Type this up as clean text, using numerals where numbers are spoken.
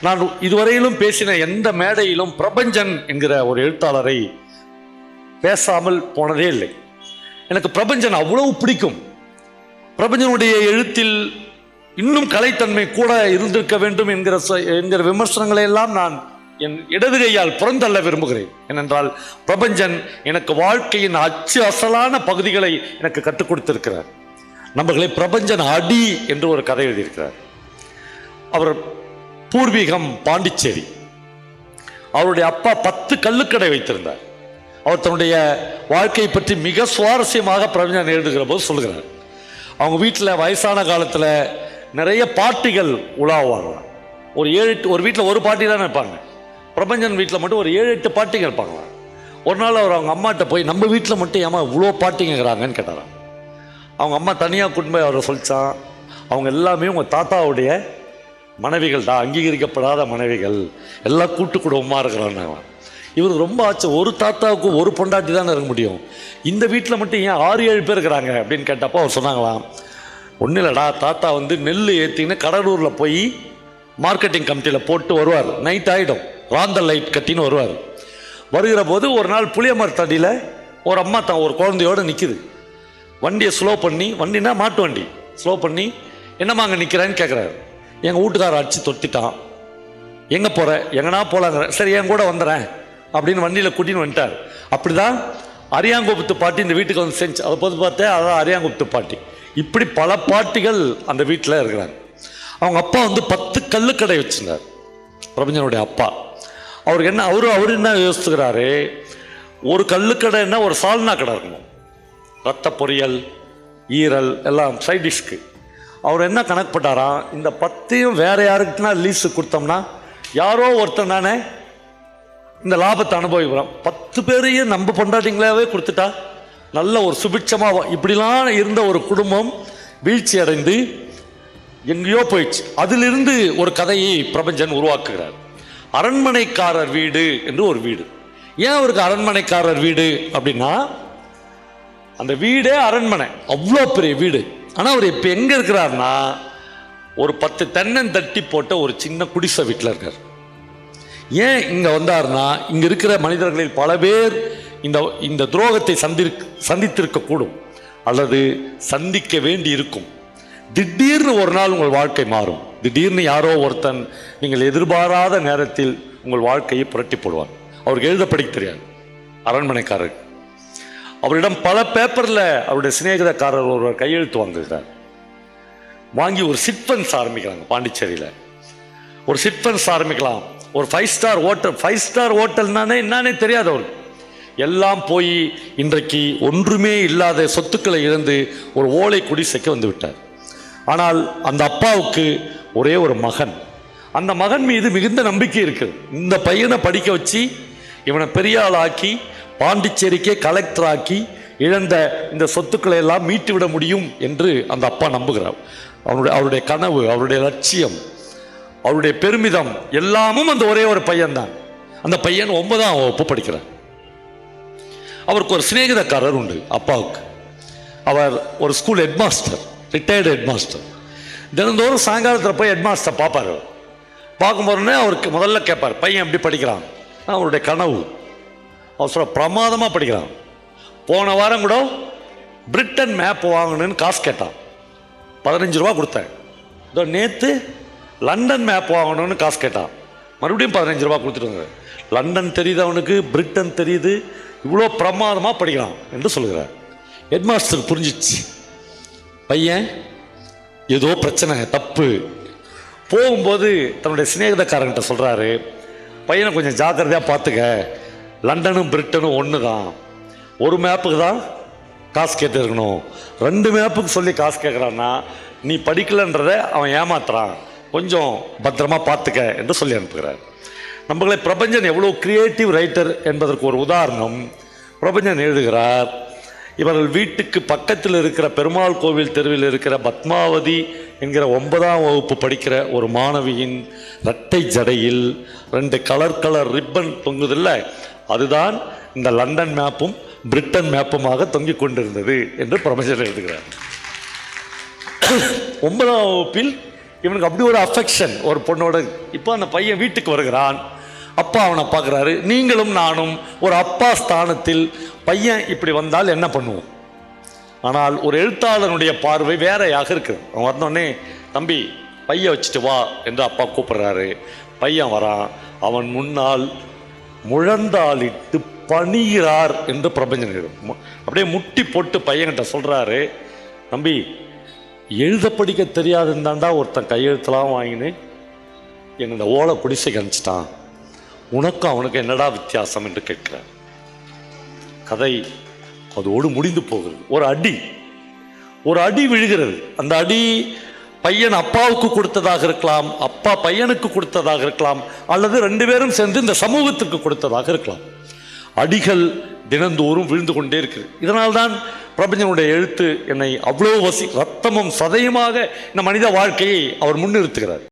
நான் இதுவரையிலும் பேசின எந்த மேடையிலும் பிரபஞ்சன் என்கிற ஒரு எழுத்தாளரை பேசாமல் போனதே இல்லை. எனக்கு பிரபஞ்சன் அவ்வளவு பிடிக்கும். பிரபஞ்சனுடைய எழுத்தில் இன்னும் கலைத்தன்மை கூட இருந்திருக்க வேண்டும் என்கிற விமர்சனங்களை எல்லாம் நான் என் இடது கையால் புறந்தள்ள விரும்புகிறேன். ஏனென்றால் பிரபஞ்சன் எனக்கு வாழ்க்கையின் அச்சு அசலான பகுதிகளை எனக்கு கற்றுக் கொடுத்திருக்கிறார். நம்பர்களை பிரபஞ்சன் அடி என்று ஒரு கதை எழுதியிருக்கிறார். அவர் பூர்வீகம் பாண்டிச்சேரி. அவருடைய அப்பா 10 கள்ளுக்கடை வைத்திருந்தார். அவர் தன்னுடைய வாழ்க்கையை பற்றி மிக சுவாரஸ்யமாக பிரபஞ்சன் எழுதுகிற போது சொல்லுகிறார். அவங்க வீட்டில் வயசான காலத்தில் நிறைய பாட்டிகள் உலாவாங்க. ஒரு வீட்டில் ஒரு பாட்டி தானே இருப்பாங்க. பிரபஞ்சன் வீட்டில் மட்டும் ஒரு 7-8 பாட்டிங்க இருப்பாங்க. ஒரு நாள் அவர் அவங்க அம்மாட்ட போய், நம்ம வீட்டில் மட்டும் ஏமா இவ்வளோ பாட்டிங்கிறாங்கன்னு கேட்டாராம். அவங்க அம்மா தனியாக கூட்டிட்டு போய் அவரை சொல்லிச்சான், அவங்க எல்லாமே உங்கள் தாத்தாவுடைய மனைவிகள் தான், அங்கீகரிக்கப்படாத மனைவிகள், எல்லாம் கூட்டு குடும்பமாக இருக்கிறாங்க. இவருக்கு ரொம்ப ஆச்சு, ஒரு தாத்தாவுக்கு ஒரு பொண்டாட்டி தானே இருக்க முடியும், இந்த வீட்டில் மட்டும் ஏன் 6-7 பேர் இருக்கிறாங்க அப்படின்னு கேட்டப்போ அவர் சொன்னாங்களாம், ஒன்றும் இல்லைடா, தாத்தா நெல் ஏற்றின்னு கடலூரில் போய் மார்க்கெட்டிங் கமிட்டியில் போட்டு வருவார். நைட் ஆகிடும், ராந்தல் லைட் கட்டின்னு வருவார். வருகிற போது ஒரு நாள் புளிய மரத்தடியில் ஒரு அம்மா தான் ஒரு குழந்தையோடு நிற்கிது. வண்டியை ஸ்லோ பண்ணி, வண்டினா மாட்டு வண்டி, ஸ்லோ பண்ணி, என்னம்மா அங்கே நிற்கிறேன்னு கேட்குறாரு. எங்கள் வீட்டுக்காரர் அடிச்சு தொத்திட்டான். எங்கே போகிற, எங்கன்னா போகலாங்கிற. சரி, என் கூட வந்துடுறேன் அப்படின்னு வண்டியில் கூட்டின்னு வந்துட்டார். அப்படி தான் அரியாங்குப்பத்து பாட்டி இந்த வீட்டுக்கு வந்து செஞ்சு, அதை பொது பார்த்தேன், அதான் அரியாங்குப்பத்து பாட்டி. இப்படி பல பாட்டிகள் அந்த வீட்டில் இருக்கிறாங்க. அவங்க அப்பா 10 கள்ளுக்கடை வச்சுருந்தார், பிரபஞ்சனுடைய அப்பா. அவருக்கு என்ன, அவர் என்ன யோசிச்சுக்கிறாரு, ஒரு கள்ளுக்கடைன்னா ஒரு சால்னா கடை இருக்கணும், ரத்த பொரியல், ஈரல் எல்லாம் சைட் டிஷ்க்கு. அவர் என்ன கணக்கு பட்டாராம், இந்த 10ஐயும் வேற யாருக்குன்னா லீஸு கொடுத்தோம்னா யாரோ ஒருத்தன் தானே இந்த லாபத்தை அனுபவிக்கிறோம். 10 பேரையும் நம்ம பொண்டாட்டிங்களாவே கொடுத்துட்டா நல்ல ஒரு சுபிட்சமாக. இப்படிலாம் இருந்த ஒரு குடும்பம் வீழ்ச்சி அடைந்து எங்கேயோ போயிடுச்சு. அதிலிருந்து ஒரு கதையை பிரபஞ்சன் உருவாக்குகிறார். அரண்மனைக்காரர் வீடு என்று ஒரு வீடு. ஏன் அவருக்கு அரண்மனைக்காரர் வீடு அப்படின்னா, அந்த வீடே அரண்மனை, அவ்வளோ பெரிய வீடு. ஆனால் அவர் இப்போ எங்கே இருக்கிறார்னா, ஒரு 10 தென்னந்தட்டி போட்ட ஒரு சின்ன குடிசை வீட்டில் இருக்கார். ஏன் இங்கே வந்தார்னா, இங்கே இருக்கிற மனிதர்களில் பல பேர் இந்த துரோகத்தை சந்தித்திருக்கக்கூடும் அல்லது சந்திக்க வேண்டி இருக்கும். திடீர்னு ஒரு நாள் உங்கள் வாழ்க்கை மாறும். திடீர்னு யாரோ ஒருத்தன் நீங்கள் எதிர்பாராத நேரத்தில் உங்கள் வாழ்க்கையை புரட்டி போடுவார். அவருக்கு எழுத படிக்க தெரியாது, அரண்மனைக்காரர். அவரிடம் பல பேப்பரில் அவருடைய சிநேகிதக்காரர் ஒருவர் கையெழுத்து வாங்குகிறார். வாங்கி ஒரு சிட்ஃபண்ட்ஸ் ஆரம்பிக்கிறாங்க. பாண்டிச்சேரியில் ஒரு சிட்ஃபண்ட்ஸ் ஆரம்பிக்கலாம். ஒரு 5 ஸ்டார் ஹோட்டல், 5 ஸ்டார் ஹோட்டல்னானே என்னன்னே தெரியாது அவருக்கு. எல்லாம் போய் இன்றைக்கு ஒன்றுமே இல்லாத சொத்துக்களை இழந்து ஒரு ஓலை குடிசைக்கு வந்து விட்டார். ஆனால் அந்த அப்பாவுக்கு ஒரே ஒரு மகன். அந்த மகன் மீது மிகுந்த நம்பிக்கை இருக்குது. இந்த பையனை படிக்க வச்சு இவனை பெரிய ஆள் ஆக்கி பாண்டிச்சேரிக்கே கலெக்டர் ஆக்கி இழந்த இந்த சொத்துக்களை எல்லாம் மீட்டு விட முடியும் என்று அந்த அப்பா நம்புகிறார். அவருடைய கனவு, அவருடைய லட்சியம், அவருடைய பெருமிதம் எல்லாமும் அந்த ஒரே ஒரு பையன்தான். அந்த பையன் 9ஆம் வகுப்பு படிக்கிறார். அவருக்கு ஒரு சிநேகிதக்காரர் உண்டு அப்பாவுக்கு. அவர் ஒரு ஸ்கூல் ஹெட்மாஸ்டர், ரிட்டையர்டு ஹெட்மாஸ்டர். தினந்தோறும் சாயங்காலத்தில் போய் ஹெட்மாஸ்டர் பார்ப்பார். பார்க்கும்போதுனே அவருக்கு முதல்ல கேட்பார், பையன் எப்படி படிக்கிறான். அவருடைய கனவு. அவர் சொல்ல, பிரமாதமாக படிக்கிறான். போன வாரம் கூட பிரிட்டன் மேப் வாங்கணுன்னு காசு கேட்டான். 15 ரூபா கொடுத்தேன். இதோ நேற்று லண்டன் மேப் வாங்கணும்னு காசு கேட்டான். மறுபடியும் 15 ரூபா கொடுத்துட்டு. லண்டன் தெரியுது அவனுக்கு, பிரிட்டன் தெரியுது, இவ்வளோ பிரமாதமாக படிக்கிறான் என்று சொல்லுகிறார். ஹெட்மாஸ்டர் புரிஞ்சிச்சு, பையன் ஏதோ பிரச்சனை, தப்பு. போகும்போது தன்னுடைய சிநேகிதக்காரங்கிட்ட சொல்கிறாரு, பையனை கொஞ்சம் ஜாக்கிரதையாக பார்த்துக்க, லண்டனும் பிரிட்டனும் ஒன்று தான், ஒரு மேப்புக்கு தான் காசு கேட்டு இருக்கணும், 2 மேப்புக்கு சொல்லி காசு கேட்குறான்னா நீ படிக்கலைன்றதை அவன் ஏமாத்துறான், கொஞ்சம் பத்திரமா பார்த்துக்க என்று சொல்லி அனுப்புகிறார். நம்மளை பிரபஞ்சன் எவ்வளோ கிரியேட்டிவ் ரைட்டர் என்பதற்கு ஒரு உதாரணம் பிரபஞ்சன் எழுதுகிறார். இவர்கள் வீட்டுக்கு பக்கத்தில் இருக்கிற பெருமாள் கோவில் தெருவில் இருக்கிற பத்மாவதி என்கிற 9ஆம் வகுப்பு படிக்கிற ஒரு மாணவியின் இரட்டை ஜடையில் 2 கலர் ரிப்பன் தொங்குதில்ல, அதுதான் இந்த லண்டன் மேப்பும் பிரிட்டன் மேப்புமாக தொங்கிக் கொண்டிருந்தது என்று பிரபஞ்சன் எழுதுகிறார். 9ஆம் வகுப்பில் இவனுக்கு அப்படி ஒரு அஃபெக்ஷன் ஒரு பொண்ணோட. இப்போ அந்த பையன் வீட்டுக்கு வருகிறான், அப்பா அவனை பார்க்குறாரு. நீங்களும் நானும் ஒரு அப்பா ஸ்தானத்தில் பையன் இப்படி வந்தால் என்ன பண்ணுவோம்? ஆனால் ஒரு எழுத்தாளனுடைய பார்வை வேறையாக இருக்குது. அவன் வந்தோடனே, தம்பி பையன் வச்சுட்டு வா என்று அப்பா கூப்பிடுறாரு. பையன் வரான், அவன் முன்னால் முழந்தாளிட்டு பணிகிறார் என்று பிரபஞ்சன் அப்படியே முட்டி போட்டு பையன்கிட்ட சொல்றாரு, தம்பி எழுத படிக்க தெரியாதுந்தாண்டா ஒருத்தன் கையெழுத்தெல்லாம் வாங்கினு என்னை இந்த ஓலை குடிசைக்கு அனுப்பிச்சிட்டான், உனக்கும் அவனுக்கு என்னடா வித்தியாசம் என்று கேட்கிறார். கதை அதோடு முடிந்து போகிறது. ஒரு அடி விழுகிறது. அந்த அடி பையன் அப்பாவுக்கு கொடுத்ததாக இருக்கலாம், அப்பா பையனுக்கு கொடுத்ததாக இருக்கலாம், அல்லது 2 பேரும் சேர்ந்து இந்த சமூகத்திற்கு கொடுத்ததாக இருக்கலாம். அடிகள் தினந்தோறும் விழுந்து கொண்டே இருக்குது. இதனால்தான் பிரபஞ்சனுடைய எழுத்து என்னை அவ்வளோ ரத்தமும் சதையுமாக இந்த மனித வாழ்க்கையை அவர் முன்னிறுத்துகிறார்.